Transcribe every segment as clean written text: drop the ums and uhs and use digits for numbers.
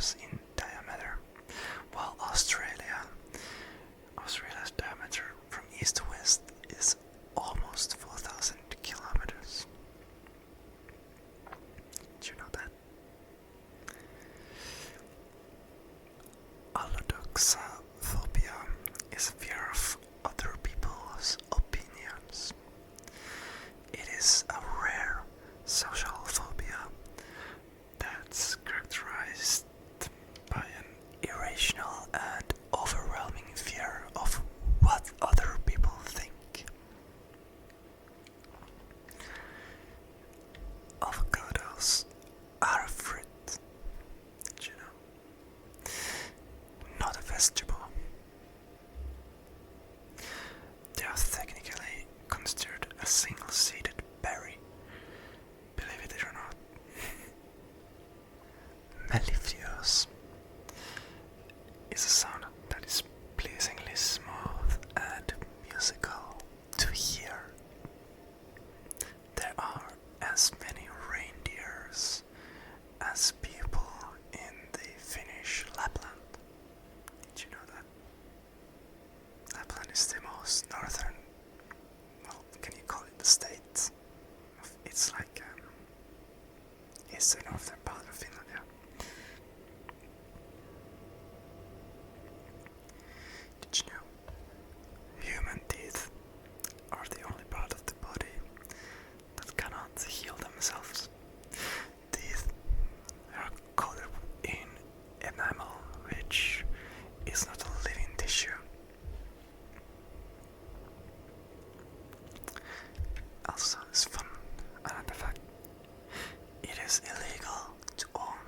kilometers in diameter, while Australia's diameter from east to west is almost 4,000 kilometers. Did you know that? Allodoxaphobia is fear of other people's opinions. It is a rare social phobia that's characterized by an irrational and overwhelming fear of what other people think. Avocados are a fruit, you know, not a vegetable. They are technically considered a single-seeded berry, believe it or not. Mellifluous is a sound that is pleasingly smooth and musical to hear. There are as many reindeers as people in the Finnish Lapland. Did you know that? Lapland is the most northern, well, can you call it the state? It's like it's the northern part of Finland, yeah. Did you know human teeth are the only part of the body that cannot heal themselves? Teeth are coated in enamel, which is not a living tissue. Also, it's fun another fact. It is illegal to own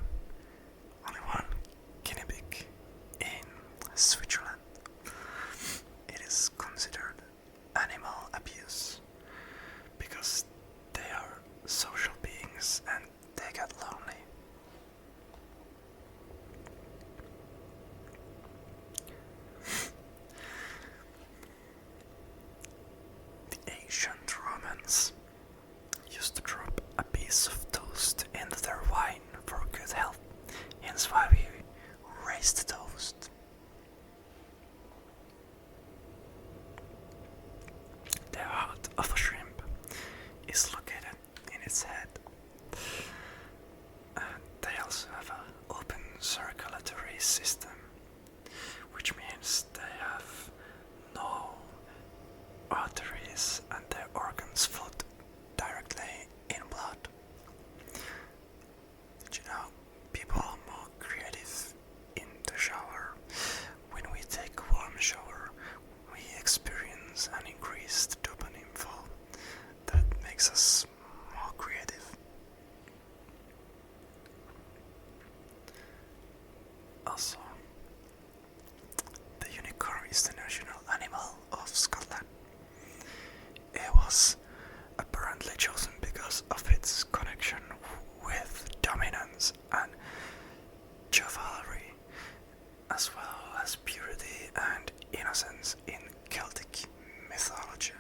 only one guinea pig in Switzerland. It is considered animal abuse because they are social beings and they get lonely. The ancient Romans used to drop a piece of toast into their wine for good health, hence why we raise the toast. The heart of a shrimp is located in its head, and they also have an open circulatory system, which means they have no arteries and their organs float directly in blood. Did you know people are more creative in the shower? When we take a warm shower, we experience an increased dopamine flow that makes us more creative. Also, the unicorn is the national animal of Scotland. It was apparently chosen because of its connection with dominance and chivalry, as well as purity and innocence in Celtic mythology.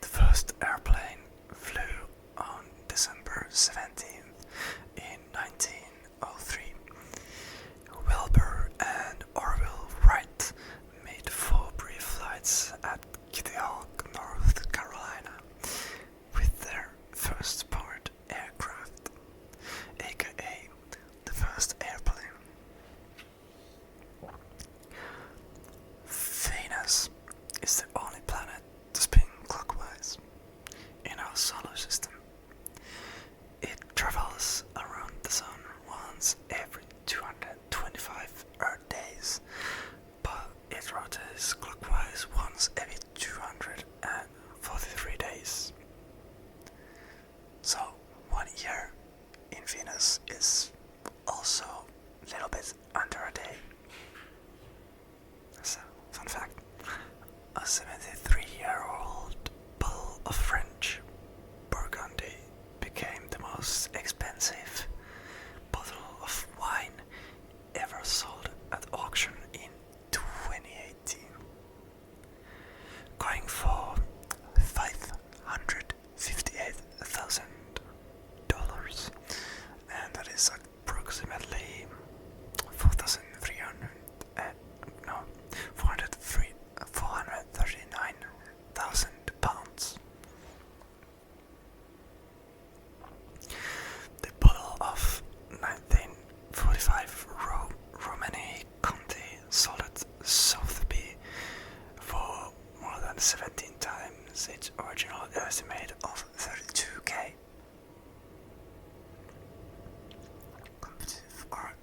The first airplane flew on December 17th in 1903. Wilbur and Orville Wright made 4 brief flights at Kitty Hawk, North Carolina, with their first powered aircraft, aka the first airplane. Venus is the only planet to spin clockwise in our solar system. It travels around the sun once every 225 Earth days, but it rotates clockwise once every 243 days. So 1 year in Venus is also a little bit under a day. So, fun fact, a 73-year-old bottle of French Burgundy became the most expensive bottle of wine ever sold at auction in 2018, going for $558,000. is approximately 4,300, no, 439,000 pounds. The bottle of 1945 Romani Conti sold at Sotheby for more than 17 times its original estimate of 32k. Competitive art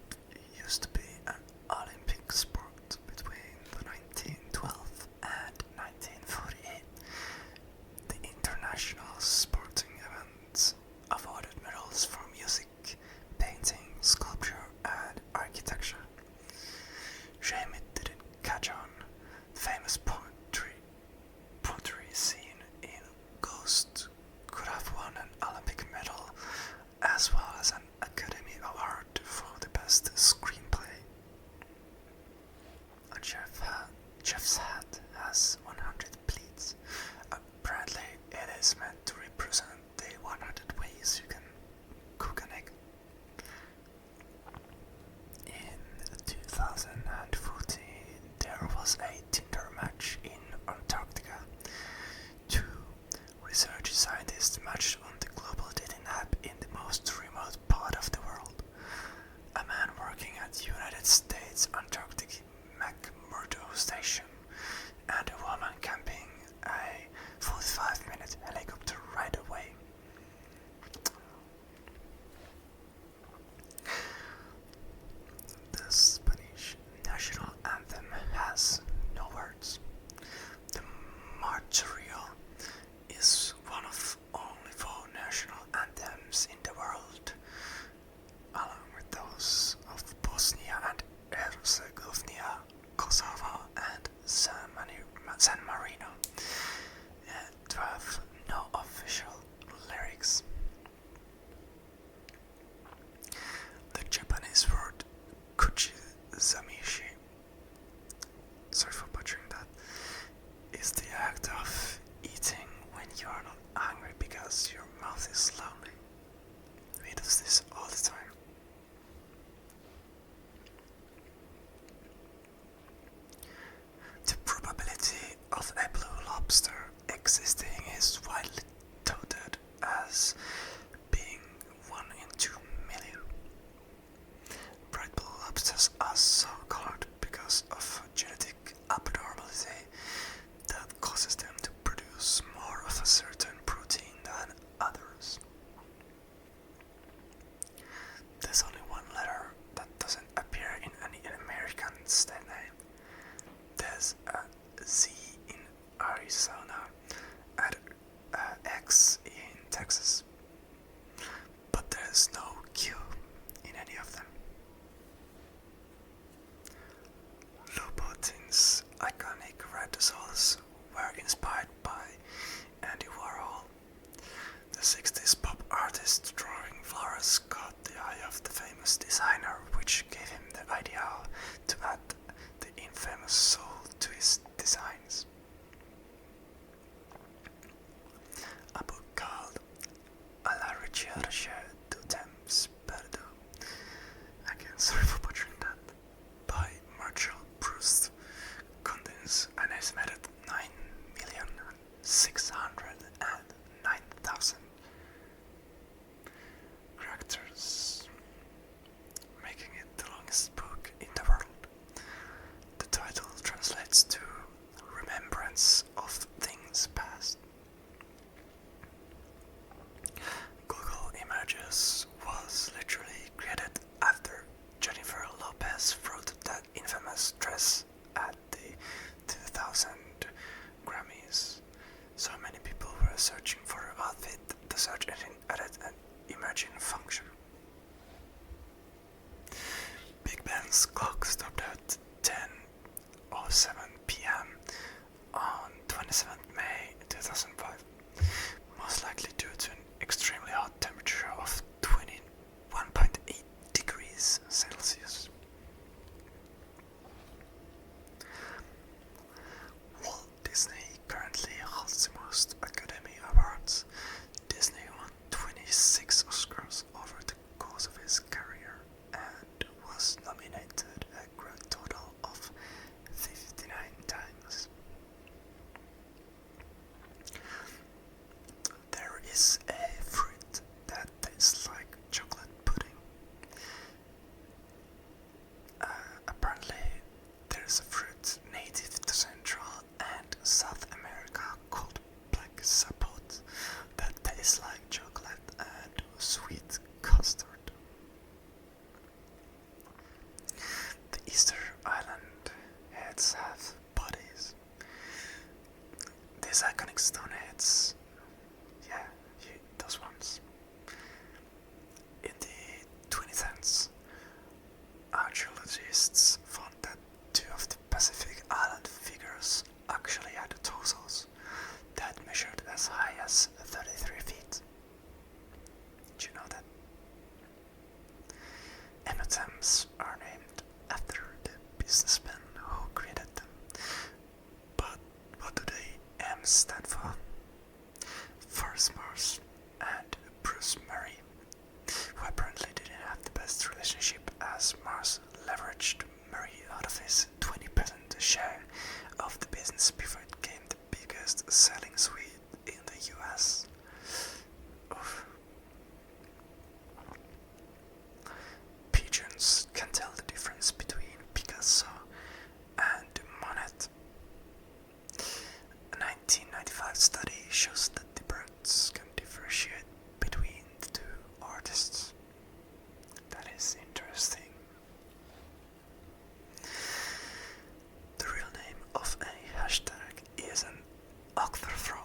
used to be an Olympic sport between the 1912 and 1948. The international sporting events awarded medals for music, painting, sculpture, and architecture. Shame it didn't catch on. Famous pottery scene in Ghost could have won an Olympic medal as well as an Academy Award for the best screenplay. A chef's hat has 100 pleats. Apparently, it is meant to represent the 100 ways you can cook an egg. In 2014, there was a Tinder match in Antarctica. Two research scientists matched on the global dating app in the most remote part of the world. A man working at United States Antarctic McMurdo Station and a woman camping a 45-minute helicopter ride away. The Spanish national anthem has no words. The martirio is one of only 4 national anthems in the world, along with those of Bosnia and Herzegovina, Kosovo, and San Marino, to have no official lyrics. The Japanese word kuchizamishi, sorry for butchering that, is the act of eating when you are not hungry because your mouth is lonely. We do this all the time. The probability of a blue lobster existing is widely touted as being 1 in 2 million. Bright blue lobsters are so colored because of a genetic abnormality that causes them to produce more of a certain protein than others. There's only one letter that doesn't appear in any American state name. There's a Z in Arizona and X in Texas, but there's no Q in any of them. Louboutin's iconic red soles were inspired by Andy Warhol. The 60s pop artist drawing flowers caught the eye of the famous designer, which gave him the idea to add the infamous soul to his designs. A book called À la recherche du temps M&Ms are named after the businessmen who created them. But what do the M stand for? Forrest Mars and Bruce Murray, who apparently didn't have the best relationship as Mars leveraged Murray out of his 20% share of the business before it became the biggest selling suite in the US. Oof. Pigeons can tell the difference between Picasso and Monet. A 1995 study shows that the birds can differentiate between the two artists. That is interesting. The real name of a hashtag is an octothorpe.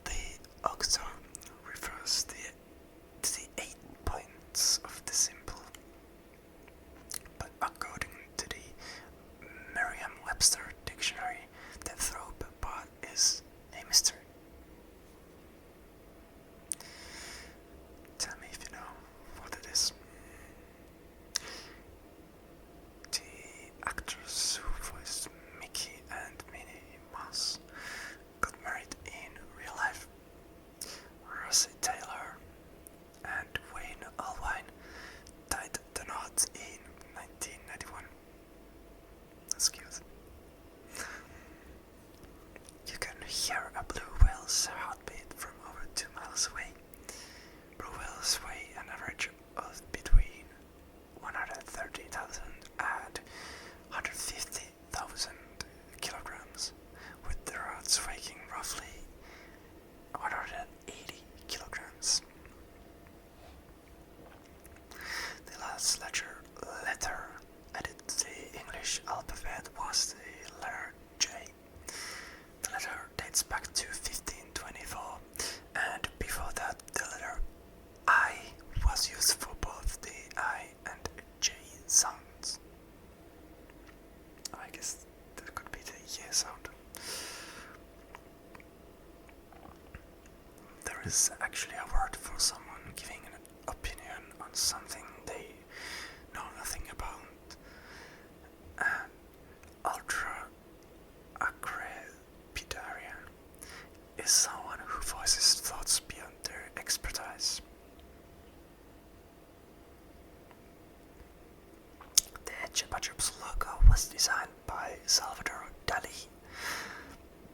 The octo refers to the 8 points of the symbol, but according to the Merriam-Webster dictionary, the thrope part is a mystery. Tell me if you know what it is. The actors who voiced Mickey and Minnie Mouse got married in real life. Rosie Taylor and Wayne Allwine tied the knot in 1991. That's cute. You can hear a blue whale's heartbeat from over 2 miles away. Blue whales weigh an average of between 130,000 and 150,000 kilograms, with their hearts weighing roughly 180 kilograms. The last letter added to the English alphabet was the letter J. The letter dates back to 1524, and before that the letter I was used for both the I and J sounds. I guess that could be the Y sound. There is actually a word for someone giving an opinion on something they know nothing about. An ultra acrepidarian is someone who voices thoughts beyond their expertise. The Chupa Chups logo was designed by Salvador Dali.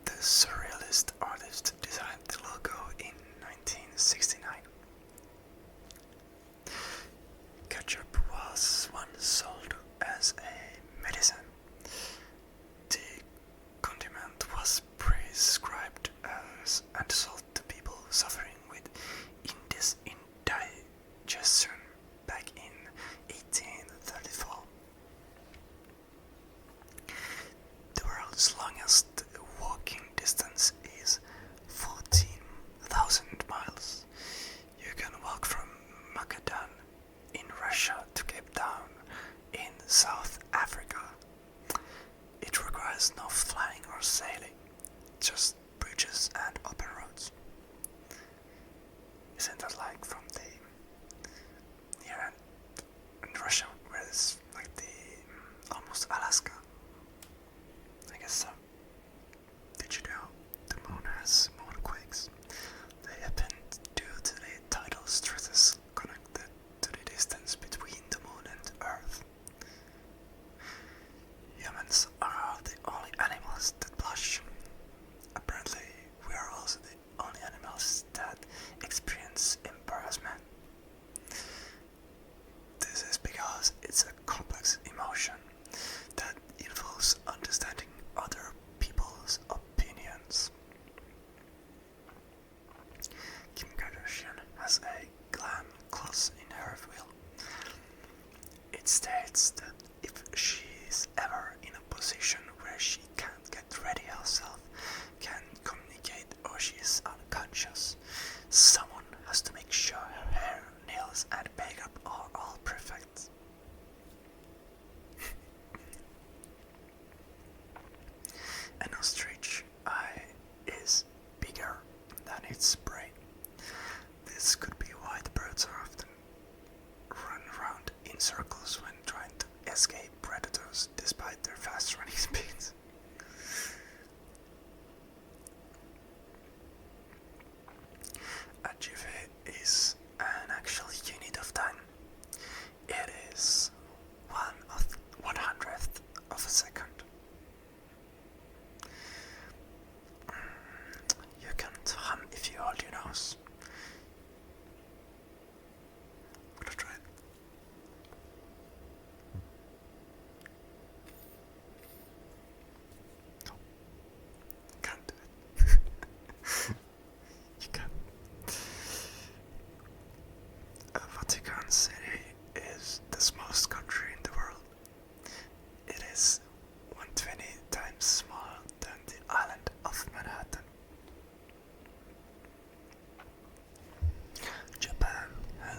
The surrealist artist designed the logo in 1969. Ketchup was once sold as a medicine. The condiment was prescribed as and sold to people suffering with indigestion back in 1834. The world's longest walking distance is 14,000 miles. You can walk from Magadan in Russia to Cape Town in South Africa. It requires no flying or sailing, just bridges and open roads. Isn't that like from the near in Russia, where it's like the almost Alaska? I guess so. Did you know the moon has moonquakes? They happen due to the tidal stresses connected to the distance between the moon and Earth. Humans are the only animals that blush. Apparently, we are also the only animals that experience embarrassment. This is because it's a complex emotion that involves understanding other people's opinions. Kim Kardashian has a glam clause in her will. It states that if she is ever in a position where she can't get ready herself, can communicate, or she is unconscious, someone has to make sure her hair, nails and makeup are all perfect. An ostrich eye is bigger than its brain. This could be why the birds are often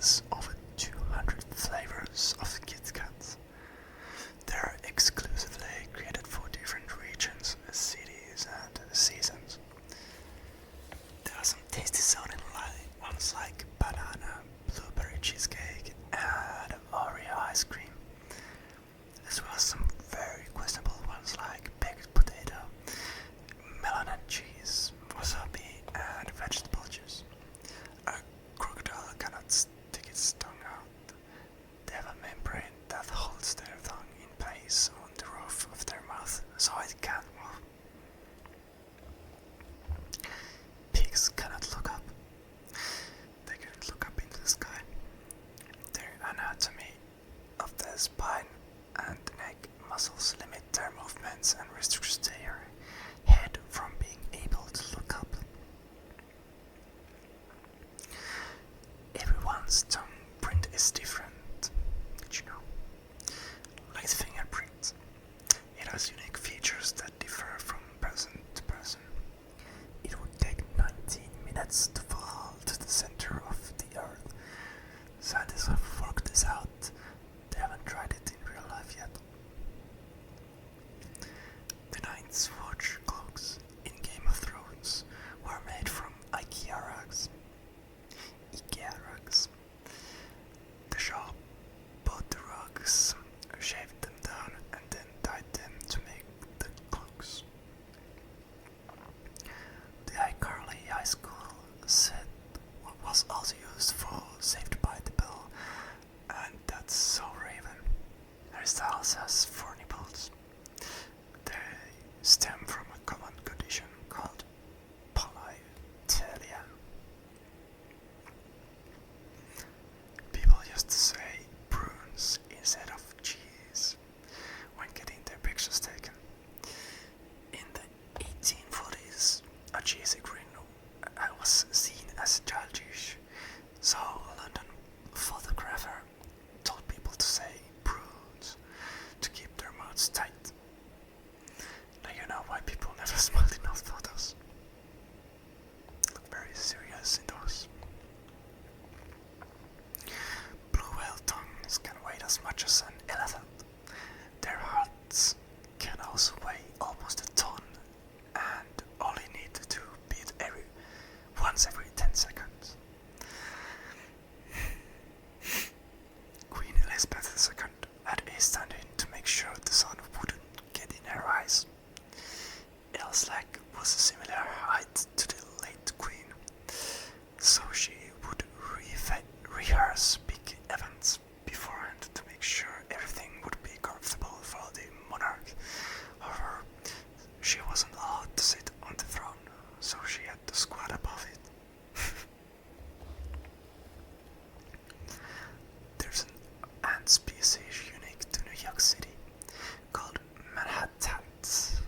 has over 200 flavors of Kit Kats. They're exclusively created for different regions, cities, and seasons. There are some tasty sounding ones like banana, blueberry cheesecake, and Oreo ice cream, as well as some very questionable ones like baked potato, melon and cheese, wasabi, and vegetable juice. A crocodile cannot stick its tongue out. They have a membrane that holds their tongue in place on the roof of their mouth so it can't move. Pigs cannot look up. They cannot look up into the sky. Their anatomy of the spine and neck muscles limit their movements and restricts their head from being able to look up. Everyone's tongue print is different, did you know? Like fingerprints. It has unique features that differ from person to person. It would take 19 minutes to fall to the center of the earth. Scientists have worked this out. They haven't tried it in real life yet. The Night's Watch cloaks in Game of Thrones were made from IKEA rugs. The shop bought the rugs, shaved them down, and then dyed them to make the cloaks. The iCarly High School set was also used for Saved by the Bell, and that's so Raven. Hairstyles has 4 nipples. They stem from a common condition called polytelia. People used to say prunes instead of cheese when getting their pictures taken. In the 1840s, a cheesy grin was seen as childish, so a London photographer told people to say prunes to keep their mouths tight. Now you know why people never smiled in those photos. Look very serious in those. Blue whale tongues can weigh as much as an elephant. Their hearts can also weigh almost a ton and only need to beat once every 10 seconds. Queen Elizabeth II had a stand-in to make sure the sun wouldn't get in her eyes. Elslack was a similar height to the late Queen, so she would rehearse big events beforehand to make sure everything would be comfortable for the monarch. However, she wasn't allowed to sit on the throne, so she had to squat above it. There's an ant species unique to New York City called Manhattans.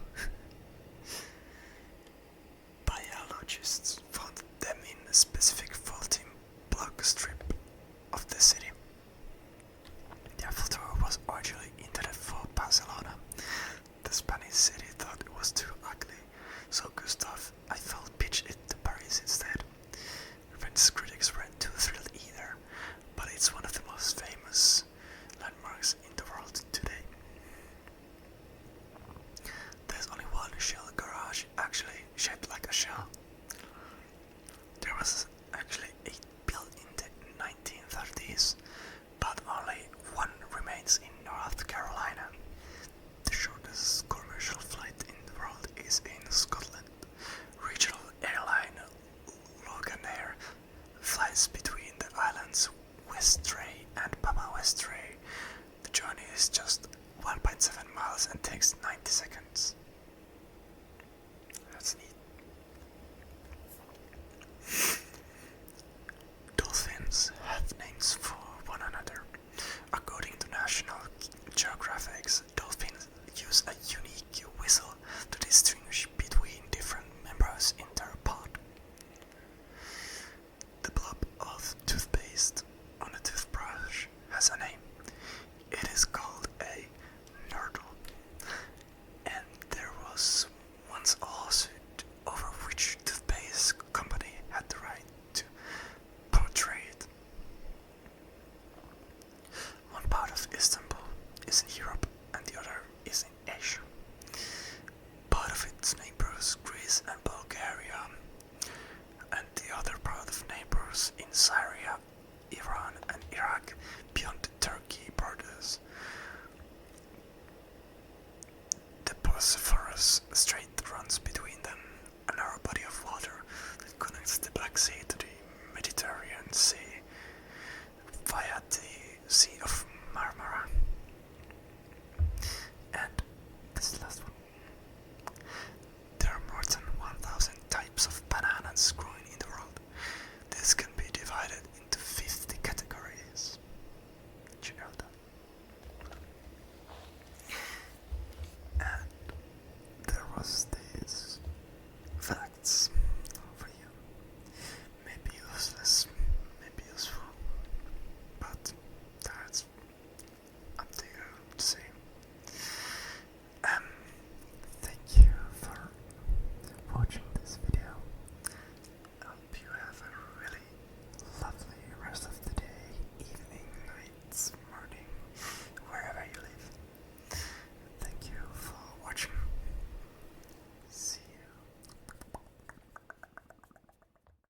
Biologists found them in a specific faulty block strip of the city. The Eiffel Tower was originally intended for Barcelona. The Spanish city thought it was too ugly, so Gustave Eiffel pitched it to Paris instead. French critics weren't too thrilled either, but it's one of the most famous landmarks in the world today. There's only one shell garage actually shaped like a shell. There was actually 8 built in the 1930s, but only one remains in North Carolina. The shortest commercial flight in the world is in Scotland. Regional airline Loganair flies between the islands Westray and Papa Westray. The journey is just 1.7 miles and takes 90 seconds. That's neat. Dolphins have names for one another. According to National Geographic, dolphins use a unique whistle to distinguish between different members in their pod. The blob of toothpaste on a toothbrush has a name. It is called a nurdle, and there was once a lawsuit over which toothpaste company had the right to portray it. Iran and Iraq beyond the Turkey borders. The Bosphorus Strait runs between them, a narrow body of water that connects the Black Sea to the Mediterranean Sea via the Sea of